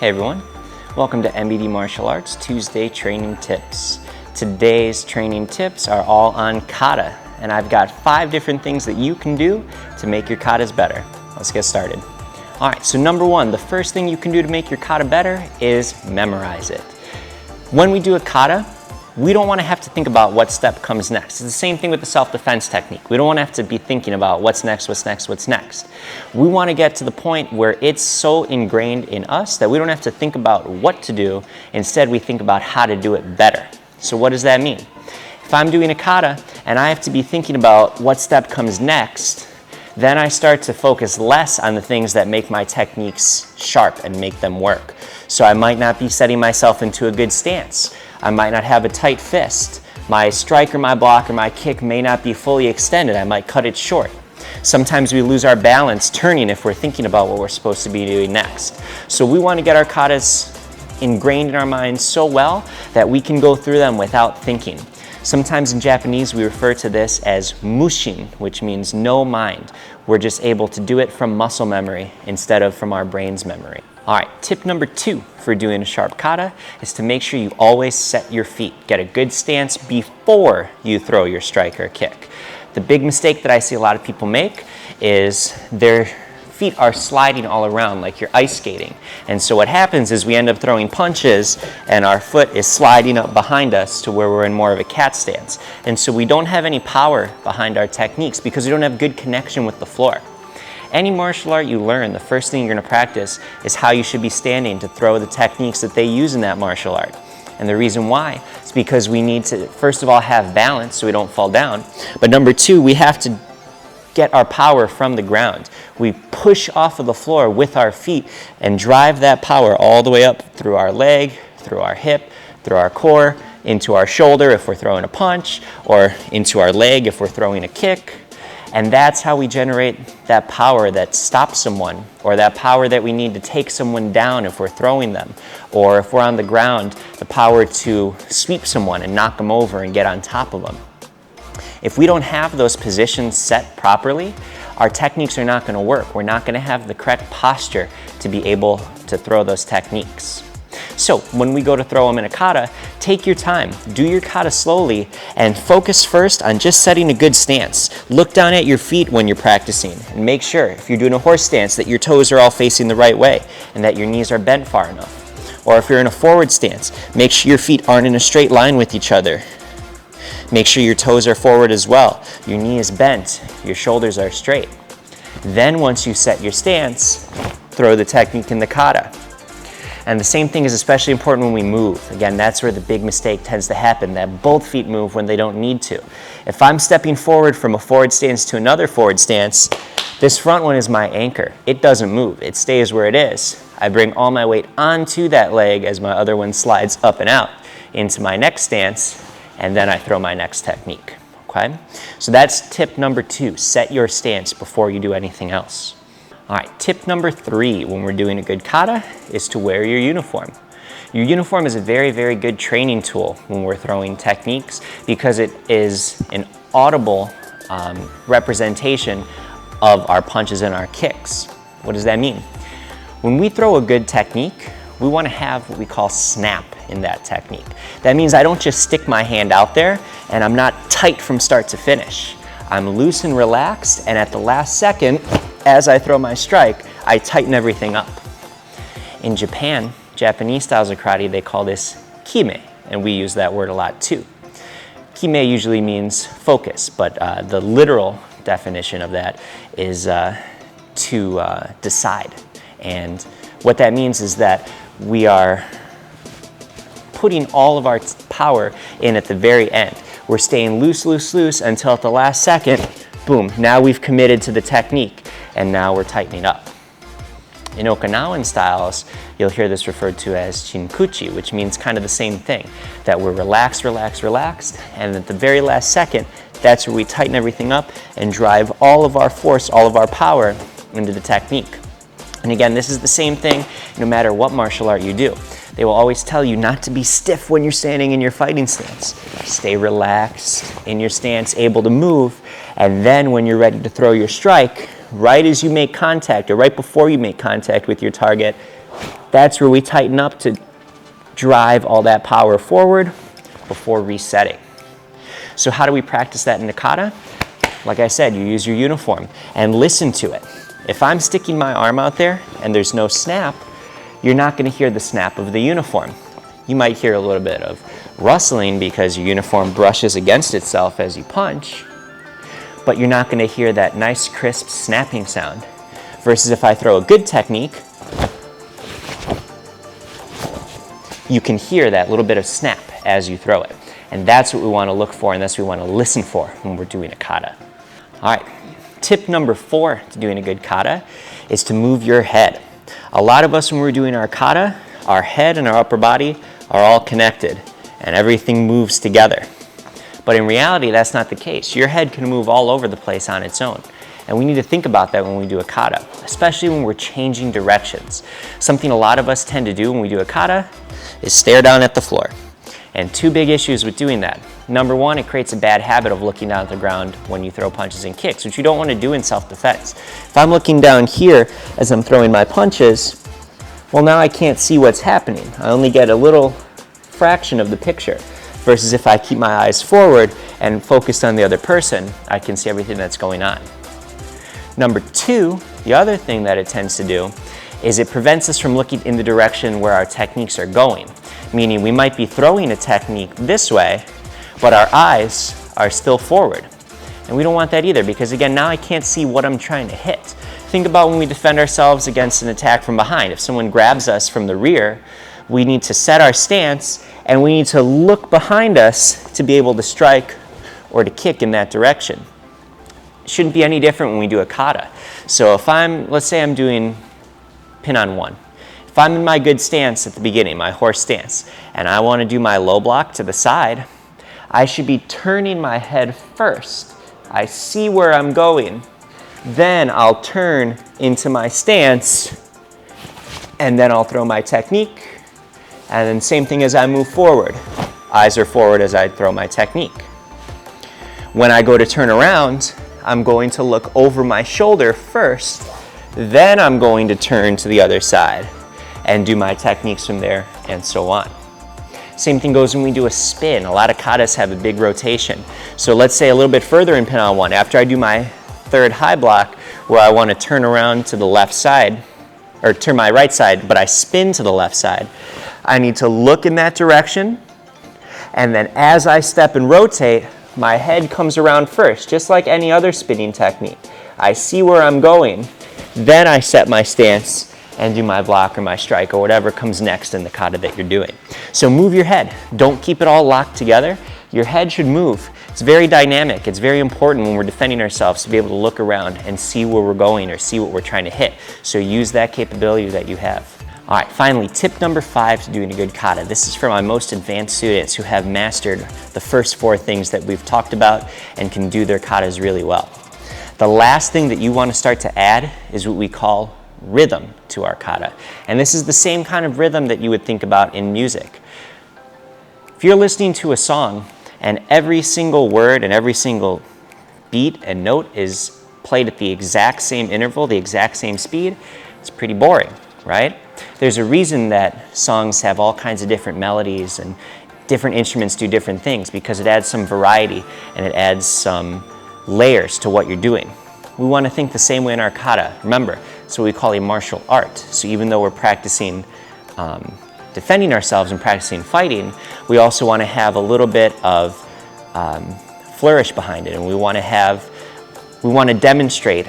Hey everyone, welcome to MBD Martial Arts Tuesday Training Tips. Today's training tips are all on kata, and I've got 5 different things that you can do to make your katas better. Let's get started. All right, so number 1, the first thing you can do to make your kata better is memorize it. When we do a kata, we don't want to have to think about what step comes next. It's the same thing with the self-defense technique. We don't want to have to be thinking about what's next, what's next, what's next. We want to get to the point where it's so ingrained in us that we don't have to think about what to do. Instead, we think about how to do it better. So what does that mean? If I'm doing a kata and I have to be thinking about what step comes next, then I start to focus less on the things that make my techniques sharp and make them work. So I might not be setting myself into a good stance. I might not have a tight fist. My strike or my block or my kick may not be fully extended. I might cut it short. Sometimes we lose our balance turning if we're thinking about what we're supposed to be doing next. So we want to get our katas ingrained in our minds so well that we can go through them without thinking. Sometimes in Japanese we refer to this as mushin, which means no mind. We're just able to do it from muscle memory instead of from our brain's memory. All right, tip number 2 for doing a sharp kata is to make sure you always set your feet. Get a good stance before you throw your strike or kick. The big mistake that I see a lot of people make is their feet are sliding all around like you're ice skating. And so what happens is we end up throwing punches and our foot is sliding up behind us to where we're in more of a cat stance. And so we don't have any power behind our techniques because we don't have good connection with the floor. Any martial art you learn, the first thing you're going to practice is how you should be standing to throw the techniques that they use in that martial art. And the reason why is because we need to, first of all, have balance so we don't fall down. But number 2, we have to get our power from the ground. We push off of the floor with our feet and drive that power all the way up through our leg, through our hip, through our core, into our shoulder if we're throwing a punch, or into our leg if we're throwing a kick. And that's how we generate that power that stops someone, or that power that we need to take someone down if we're throwing them, or if we're on the ground, the power to sweep someone and knock them over and get on top of them. If we don't have those positions set properly, our techniques are not going to work. We're not going to have the correct posture to be able to throw those techniques. So when we go to throw them in a kata, take your time, do your kata slowly, and focus first on just setting a good stance. Look down at your feet when you're practicing, and make sure, if you're doing a horse stance, that your toes are all facing the right way, and that your knees are bent far enough. Or if you're in a forward stance, make sure your feet aren't in a straight line with each other. Make sure your toes are forward as well. Your knee is bent, your shoulders are straight. Then once you set your stance, throw the technique in the kata. And the same thing is especially important when we move. Again, that's where the big mistake tends to happen, that both feet move when they don't need to. If I'm stepping forward from a forward stance to another forward stance, this front one is my anchor. It doesn't move, it stays where it is. I bring all my weight onto that leg as my other one slides up and out into my next stance, and then I throw my next technique, okay? So that's tip number 2, set your stance before you do anything else. All right, tip number 3 when we're doing a good kata is to wear your uniform. Your uniform is a very, very good training tool when we're throwing techniques because it is an audible representation of our punches and our kicks. What does that mean? When we throw a good technique, we want to have what we call snap in that technique. That means I don't just stick my hand out there and I'm not tight from start to finish. I'm loose and relaxed, and at the last second, as I throw my strike, I tighten everything up. In Japan, Japanese styles of karate, they call this kime, and we use that word a lot too. Kime usually means focus, but the literal definition of that is to decide. And what that means is that we are putting all of our power in at the very end. We're staying loose, loose, loose until at the last second, boom, now we've committed to the technique and now we're tightening up. In Okinawan styles, you'll hear this referred to as chinkuchi, which means kind of the same thing, that we're relaxed, relaxed, relaxed, and at the very last second, that's where we tighten everything up and drive all of our force, all of our power into the technique. And again, this is the same thing no matter what martial art you do. They will always tell you not to be stiff when you're standing in your fighting stance. Stay relaxed in your stance, able to move, and then when you're ready to throw your strike, right as you make contact or right before you make contact with your target, That's where we tighten up to drive all that power forward before resetting. So how do we practice that in the kata? Like I said, you use your uniform and listen to it. If I'm sticking my arm out there and there's no snap, you're not going to hear the snap of the uniform. You might hear a little bit of rustling because your uniform brushes against itself as you punch, but you're not going to hear that nice crisp snapping sound. Versus if I throw a good technique, you can hear that little bit of snap as you throw it. And that's what we want to look for, and that's what we want to listen for when we're doing a kata. All right, tip number 4 to doing a good kata is to move your head. A lot of us, when we're doing our kata, our head and our upper body are all connected and everything moves together. But in reality, that's not the case. Your head can move all over the place on its own. And we need to think about that when we do a kata, especially when we're changing directions. Something a lot of us tend to do when we do a kata is stare down at the floor. And 2 big issues with doing that. Number 1, it creates a bad habit of looking down at the ground when you throw punches and kicks, which you don't want to do in self-defense. If I'm looking down here as I'm throwing my punches, well, now I can't see what's happening. I only get a little fraction of the picture. Versus if I keep my eyes forward and focused on the other person, I can see everything that's going on. Number 2, the other thing that it tends to do is it prevents us from looking in the direction where our techniques are going. Meaning we might be throwing a technique this way, but our eyes are still forward. And we don't want that either, because again, now I can't see what I'm trying to hit. Think about when we defend ourselves against an attack from behind. If someone grabs us from the rear, we need to set our stance and we need to look behind us to be able to strike or to kick in that direction. It shouldn't be any different when we do a kata. So if let's say I'm doing pin on 1. If I'm in my good stance at the beginning, my horse stance, and I want to do my low block to the side, I should be turning my head first. I see where I'm going. Then I'll turn into my stance, and then I'll throw my technique. And then same thing as I move forward. Eyes are forward as I throw my technique. When I go to turn around, I'm going to look over my shoulder first. Then I'm going to turn to the other side and do my techniques from there, and so on. Same thing goes when we do a spin. A lot of katas have a big rotation. So let's say a little bit further in pin on 1, after I do my 3rd high block, where I want to turn around to the left side, or turn my right side, but I spin to the left side, I need to look in that direction, and then as I step and rotate, my head comes around first, just like any other spinning technique. I see where I'm going, then I set my stance and do my block or my strike or whatever comes next in the kata that you're doing. So move your head. Don't keep it all locked together. Your head should move. It's very dynamic. It's very important when we're defending ourselves to be able to look around and see where we're going or see what we're trying to hit. So use that capability that you have. All right, finally, tip number 5 to doing a good kata. This is for my most advanced students who have mastered the first 4 things that we've talked about and can do their katas really well. The last thing that you want to start to add is what we call rhythm to our kata. And this is the same kind of rhythm that you would think about in music. If you're listening to a song and every single word and every single beat and note is played at the exact same interval, the exact same speed, it's pretty boring, right? There's a reason that songs have all kinds of different melodies and different instruments do different things, because it adds some variety and it adds some layers to what you're doing. We want to think the same way in our kata. Remember, it's what we call a martial art. So even though we're practicing defending ourselves and practicing fighting, we also want to have a little bit of flourish behind it, and we want to demonstrate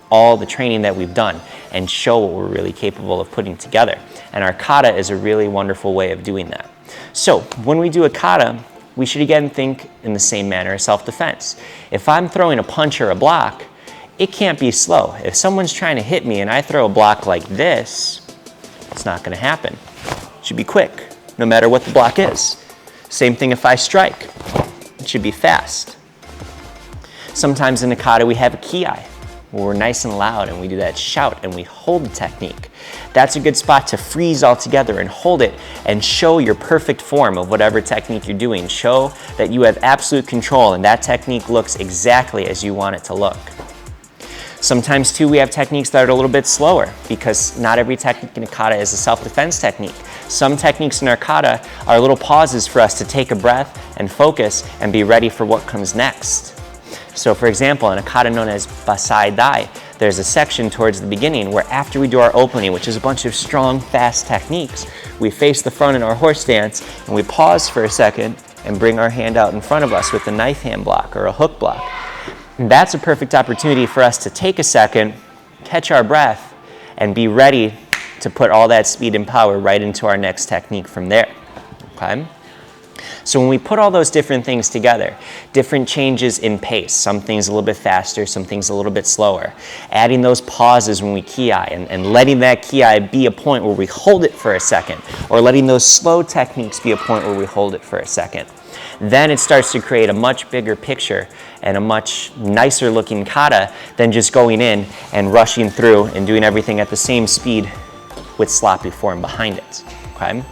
all the training that we've done and show what we're really capable of putting together. And our kata is a really wonderful way of doing that. So when we do a kata, we should again think in the same manner as self-defense. If I'm throwing a punch or a block, it can't be slow. If someone's trying to hit me and I throw a block like this, it's not going to happen. It should be quick, no matter what the block is. Same thing if I strike. It should be fast. Sometimes in the kata we have a ki-ai, where we're nice and loud and we do that shout and we hold the technique. That's a good spot to freeze all together and hold it and show your perfect form of whatever technique you're doing. Show that you have absolute control and that technique looks exactly as you want it to look. Sometimes too, we have techniques that are a little bit slower because not every technique in a kata is a self-defense technique. Some techniques in our kata are little pauses for us to take a breath and focus and be ready for what comes next. So for example, in a kata known as Basai Dai, there's a section towards the beginning where after we do our opening, which is a bunch of strong, fast techniques, we face the front in our horse stance and we pause for a second and bring our hand out in front of us with a knife hand block or a hook block. And that's a perfect opportunity for us to take a second, catch our breath, and be ready to put all that speed and power right into our next technique from there, okay? So when we put all those different things together, different changes in pace, some things a little bit faster, some things a little bit slower, adding those pauses when we ki-ai and letting that ki-ai be a point where we hold it for a second, or letting those slow techniques be a point where we hold it for a second. Then it starts to create a much bigger picture and a much nicer looking kata than just going in and rushing through and doing everything at the same speed with sloppy form behind it, okay?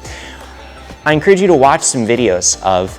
I encourage you to watch some videos of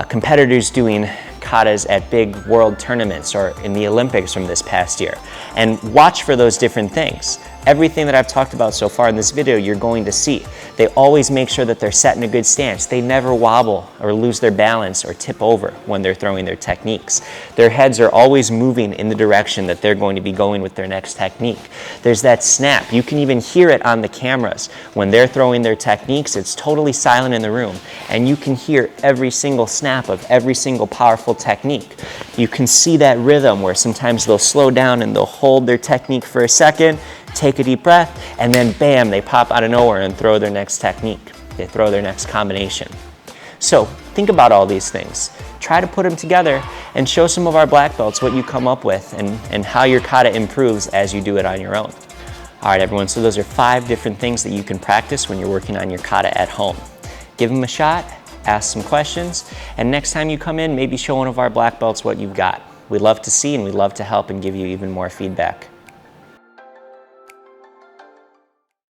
competitors doing katas at big world tournaments or in the Olympics from this past year, and watch for those different things. Everything that I've talked about so far in this video, you're going to see. They always make sure that they're set in a good stance. They never wobble or lose their balance or tip over when they're throwing their techniques. Their heads are always moving in the direction that they're going to be going with their next technique. There's that snap. You can even hear it on the cameras. When they're throwing their techniques, it's totally silent in the room, and you can hear every single snap of every single powerful technique. You can see that rhythm where sometimes they'll slow down and they'll hold their technique for a second, take a deep breath, and then bam, they pop out of nowhere and throw their next technique. They throw their next combination. So think about all these things. Try to put them together and show some of our black belts what you come up with and how your kata improves as you do it on your own. All right, everyone, so those are 5 different things that you can practice when you're working on your kata at home. Give them a shot, ask some questions, and next time you come in, maybe show one of our black belts what you'd got. We'd love to see and we'd love to help and give you even more feedback.